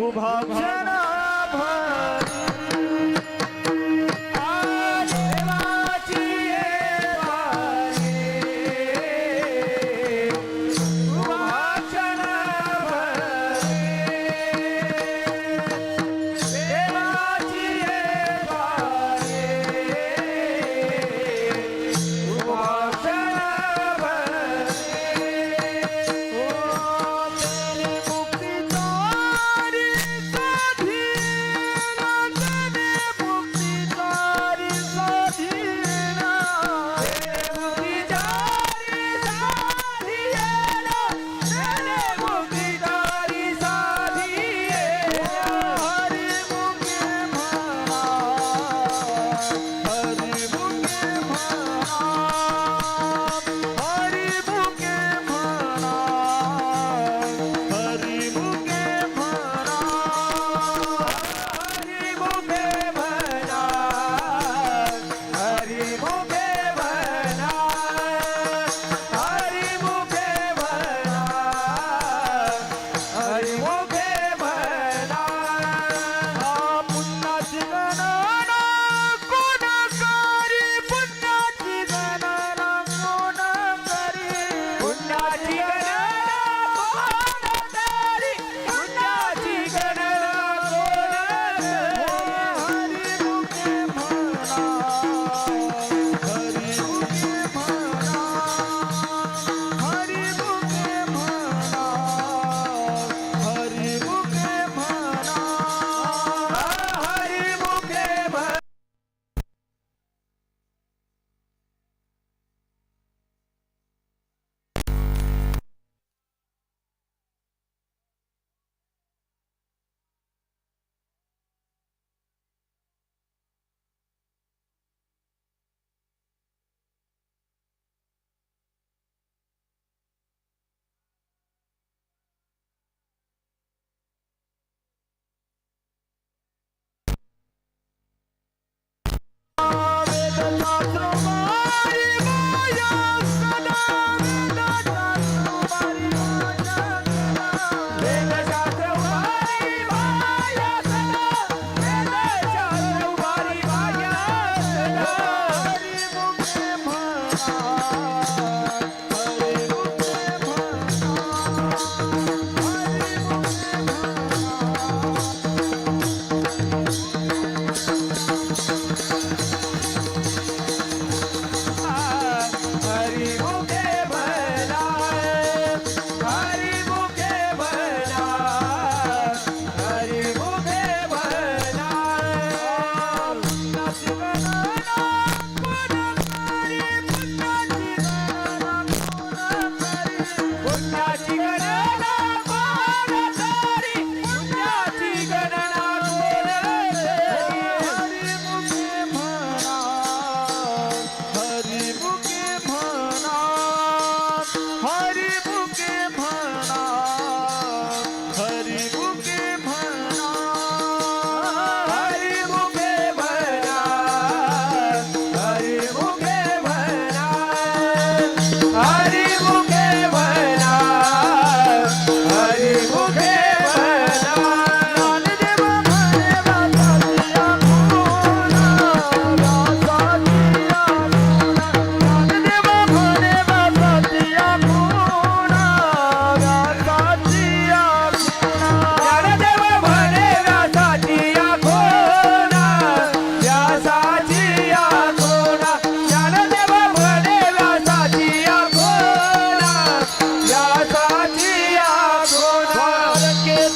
उभा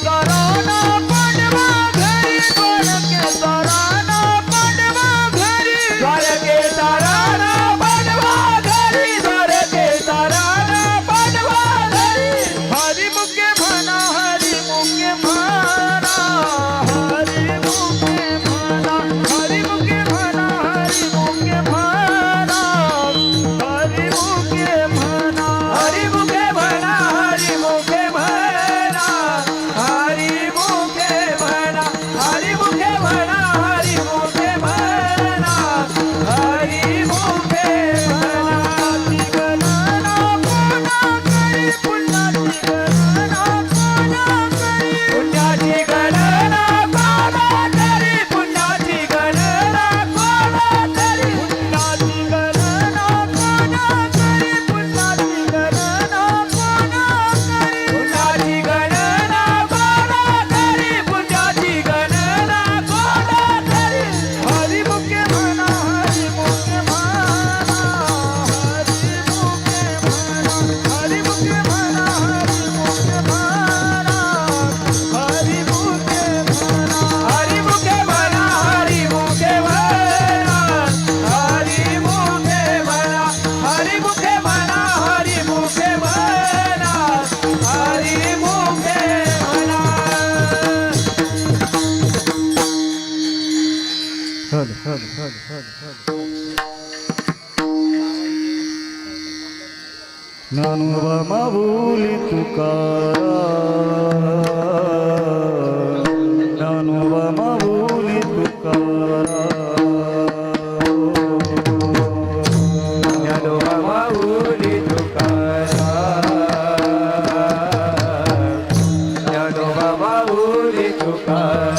करो ना ज्ञानोबा माऊली तुकाराम, ज्ञानोबा माऊली तुकाराम, ज्ञानोबा माऊली तुकाराम, ज्ञानोबा माऊली तुकाराम,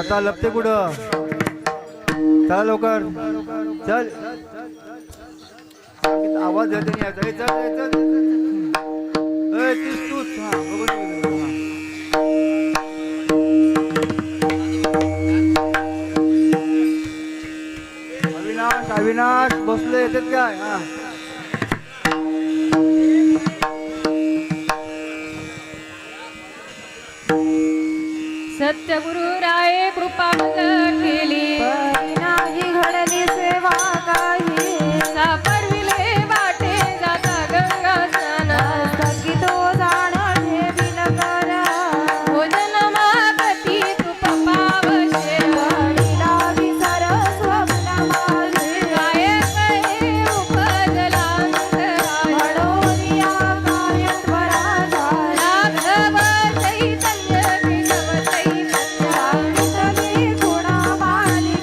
आता लपते कुठं? चला लवकर चल. आवाज येते नाही याचा. चल चल तूच तूच हा बघू. अविनाश अविनाश बसले येतात काय? हा सत्यगुरु राये कृपा केली नाही घडली सेवा काही सापडविले वाटे जाता गंगा स्नान संगीतो जाण ठेविन कर भोजन मागती तूप पावशे वडिला विसर स्वप्न माझे काय कळे उपजला म्हणून या कार्यत्वरा झाला राघव चैतन्य केशव चैतन्य सांगितले गुणा मानिले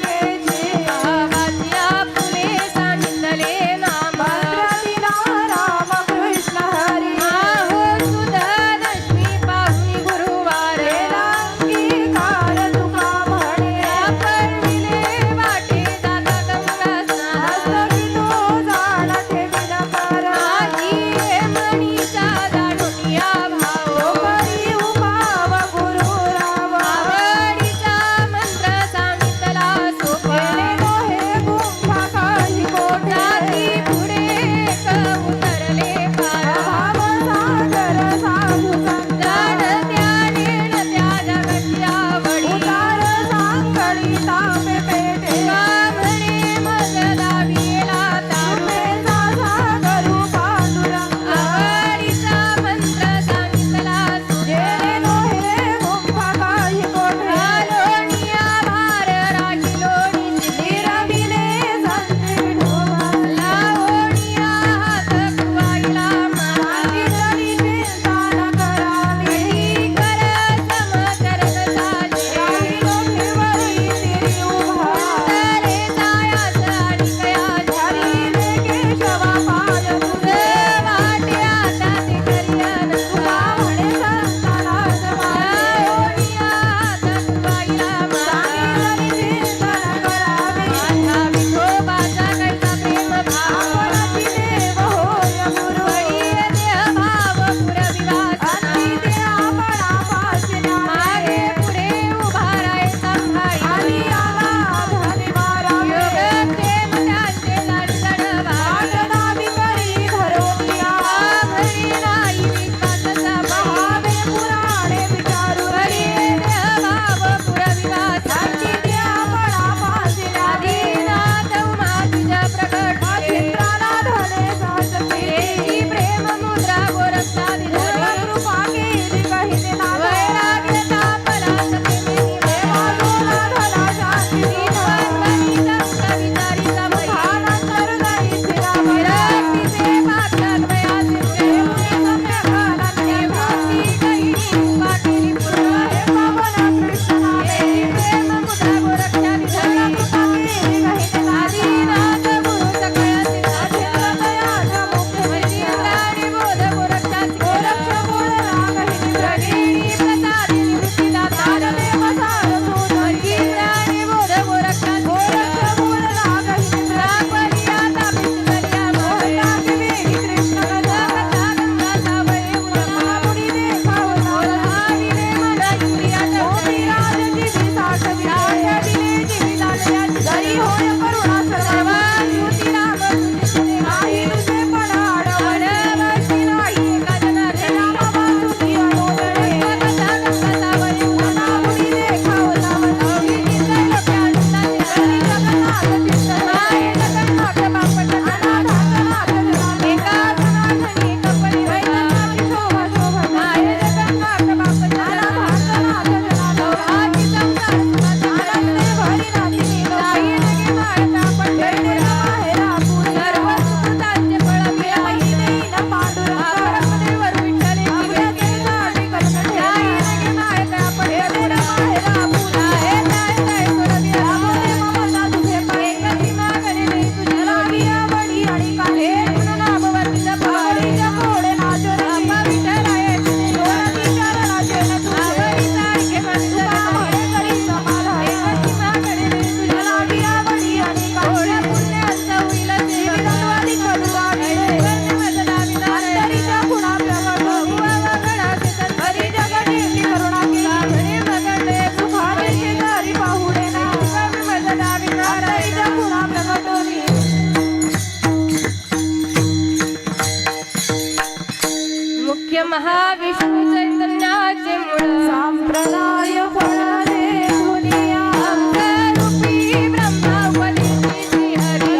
महाविष्णू चैतन्याचे मूळ संप्रदाय फळाने दुनिया अंगरूपी ब्रह्मा उपदेशी श्रीहरी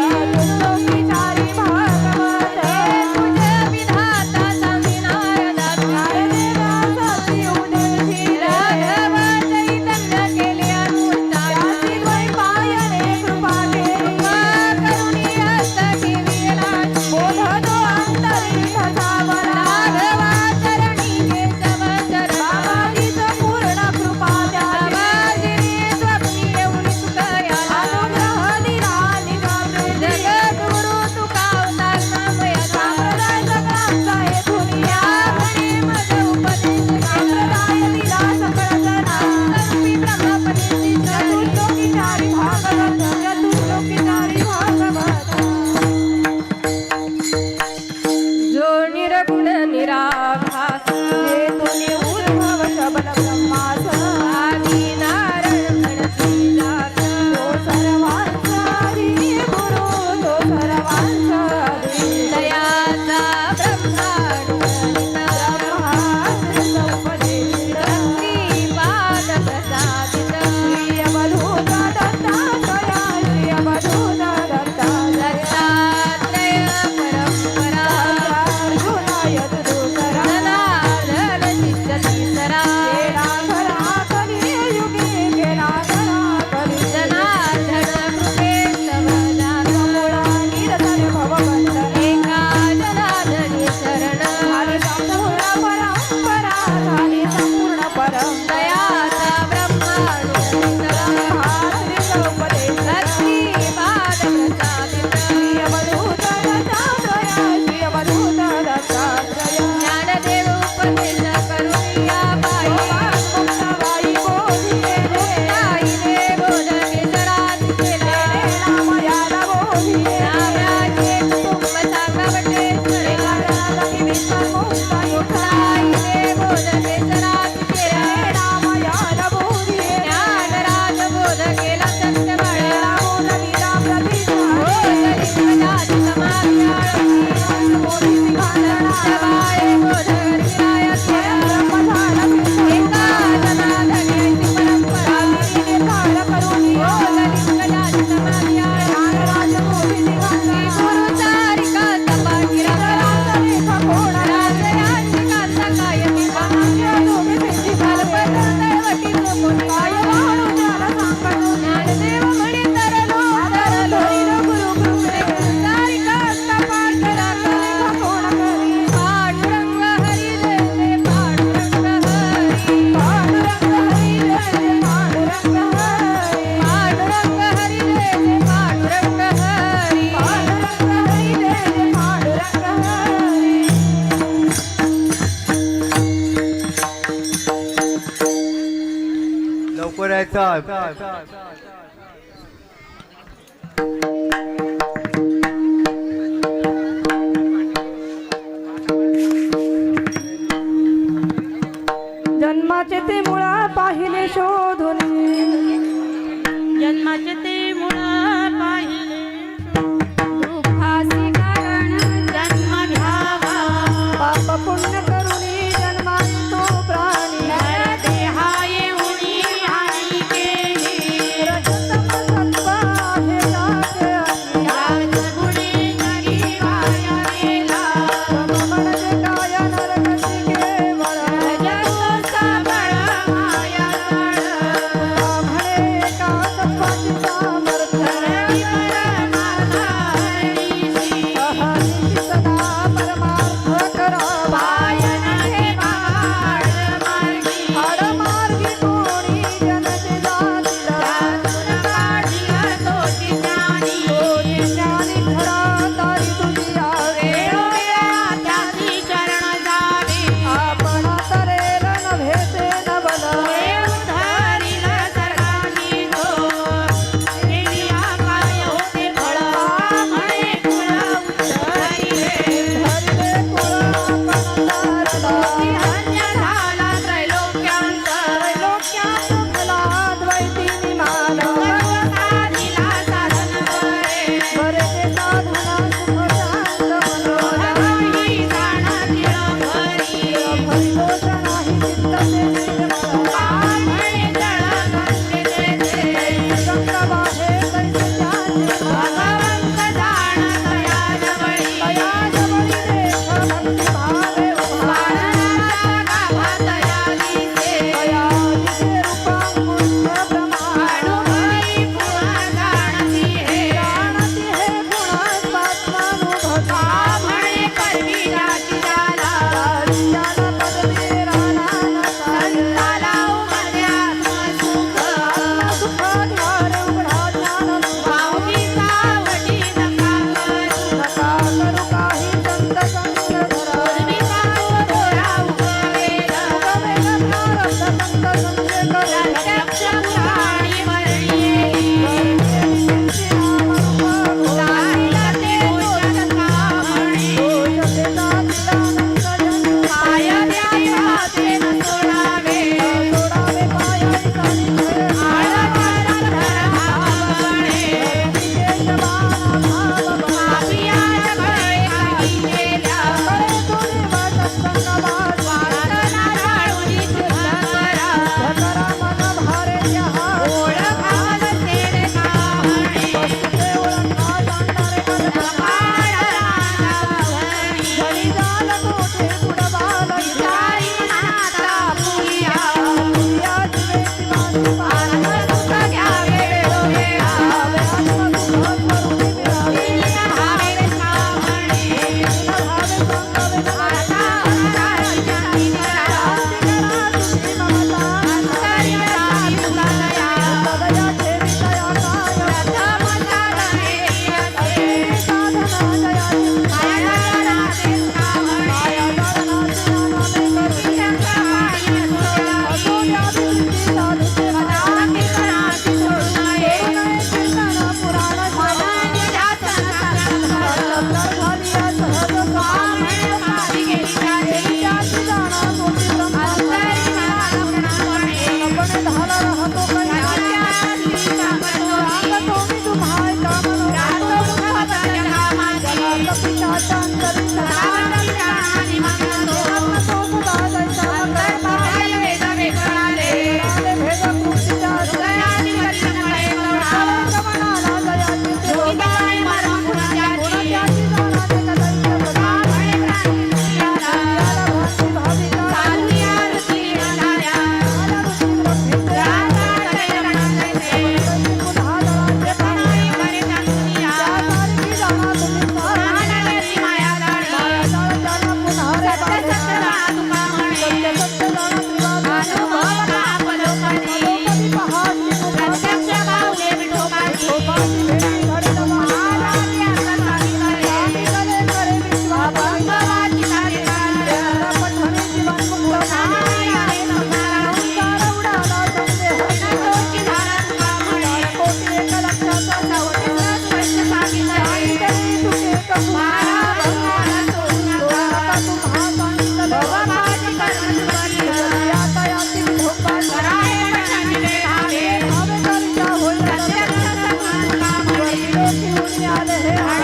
लोकी चारी भागवत तुझे विधाता स्वामी नारदाचा नारदेवासाठी उदेशी राघव चैतन्य केले अनुष्ठान त्याची द्वैपायने कृपा केली करुणी हस्त ठेविला बोधतो अंतरी ठसावला राघवा चरणी केशव चरण बाबाजीच पूर्ण कृपा त्याची बाबाजीने स्वप्नी येऊन सुखयाला अनुग्रह दिला निजामृती जगद्गुरु तुका अवतार नामयाचा संप्रदाय सगळ्यांचा हे दुनिया म्हणे मज उपदेश संप्रदाय दिला सकळजना कल्पी ब्रह्मपदेशी शरणी चतुर्लोकी चारी भागवत चतुर्लोकी चारी भागवत जो निरगुण निराभास जेतुनी उद्भव शबल ब्रह्मास आदी नारायण म्हणती जात तो सर्वांचा आदी गुरु तो सर्वांचा आदी दयाचा ब्रह्मांडनिता ब्रह्मांड उपदेशित श्रीपाद प्रसादित श्री अवधूत दत्तात्रया श्री अवधूत दत्तात्रया दत्तात्रय परंपरा अर्जुनाय दुदुतरा जनार्दन शिष्य तिसरा केला खरा कलियुगी केला खरा कलियुगी जनार्दन कृपे समाधान मुळा निरसन भवबंध एका जनार्दनी शरण झाली संपूर्ण परंपरा झाली संपूर्ण परंपरा दयाचा ब्रह्मांडनिता उपदेश श्रीपाद प्रसादित श्री अवधूत दत्तात्रया श्री अवधूत दत्तात्रया ज्ञानदेव उपदेश करुणिया पायी मुक्ताबाई बोधिले आईने बोधके शरात केला रामयाला बोधिले रामाचे कुटुंब सांगवटे सरे आईने बोधके शरात केला रामयाला बोधिले ज्ञानराज बोध केला सत्यबाळ बोधली समाधी सबाळे बोध हरिराय एका जनार्दनाची परंपरा बोधली समाधी गुरु चारिका तपाकिरा राजयांची कांता कायमी कल्पना दैवती कोणी ज्ञानदेव म्हणे तरलो गुरु चारिका तपाकिरा पांडुरंग हरी जय पांडुरंग हरी पांडुरंग हरी जय पांडुरंग हरी लवकर यायचं जन्माचे ते मुळा पाहिले शोधून जन्माचे ते मुळा पाहिले दुःखासी कारण जन्म घ्यावा पाप पुण्य करुणी जन्मांतो प्राणी नर देहा येऊनी हानी केली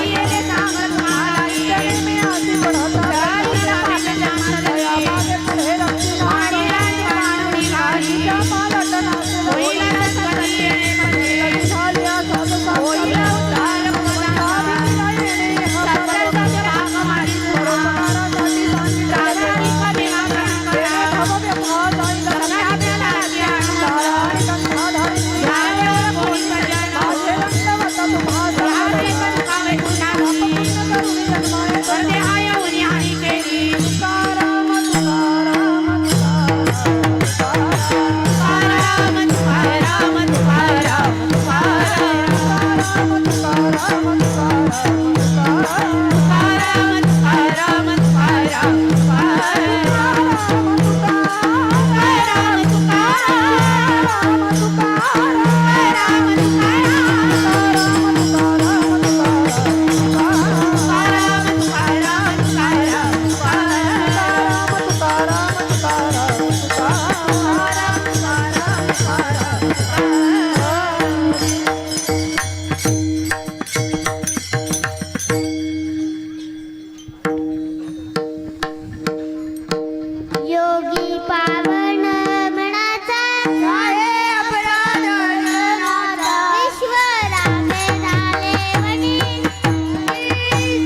येले सांगत मला इकडे मी आधी पडता चालीला माझ्या जन्माला मागे पुढे रक्ती आणि राणी मानवी घाली आईच्या पालट नाचलं होईला रसवती येणे मध्ये झाल्या साधू होईला उद्धार भगवंता सत्य सत्य भाग मारी साठी सांगितलं राजानी कमी मागण करा भव्य भात सगळ्या आपल्याला ज्ञान ज्ञानावर कोणी सजन ह्याचे पण कामे कुणाची करते हाय उनी हानी केली तुकाराम तुकाराम योगी पावन मनाचा आहे अपराध नाता ईश्वराने झाले वनी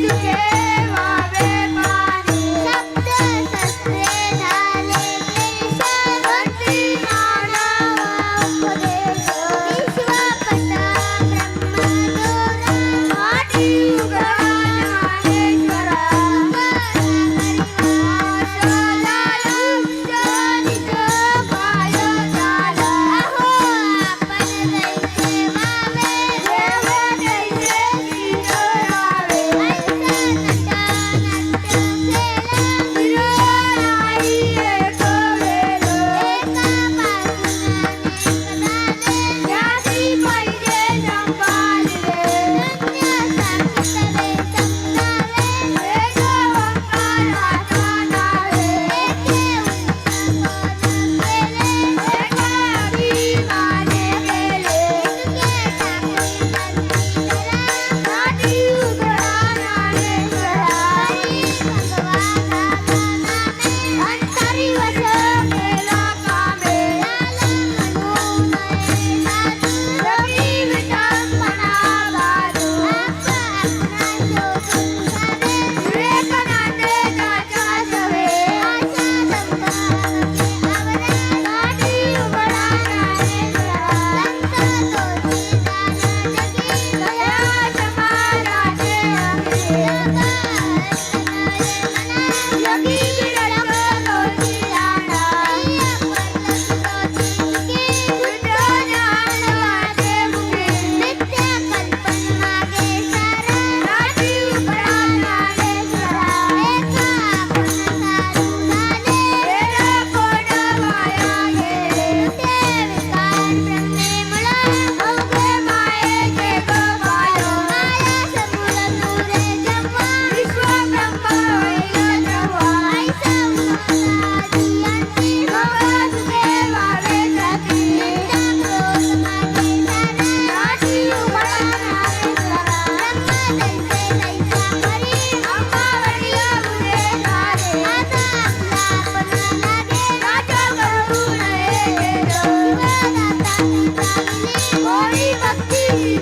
तुझे वावे पाणी शब्द शस्त्रे झाले क्लेश मानवा उपदेश विश्वपता ब्रह्मदोरा माटी उगरा ज्ञानेश्वरा भक्ती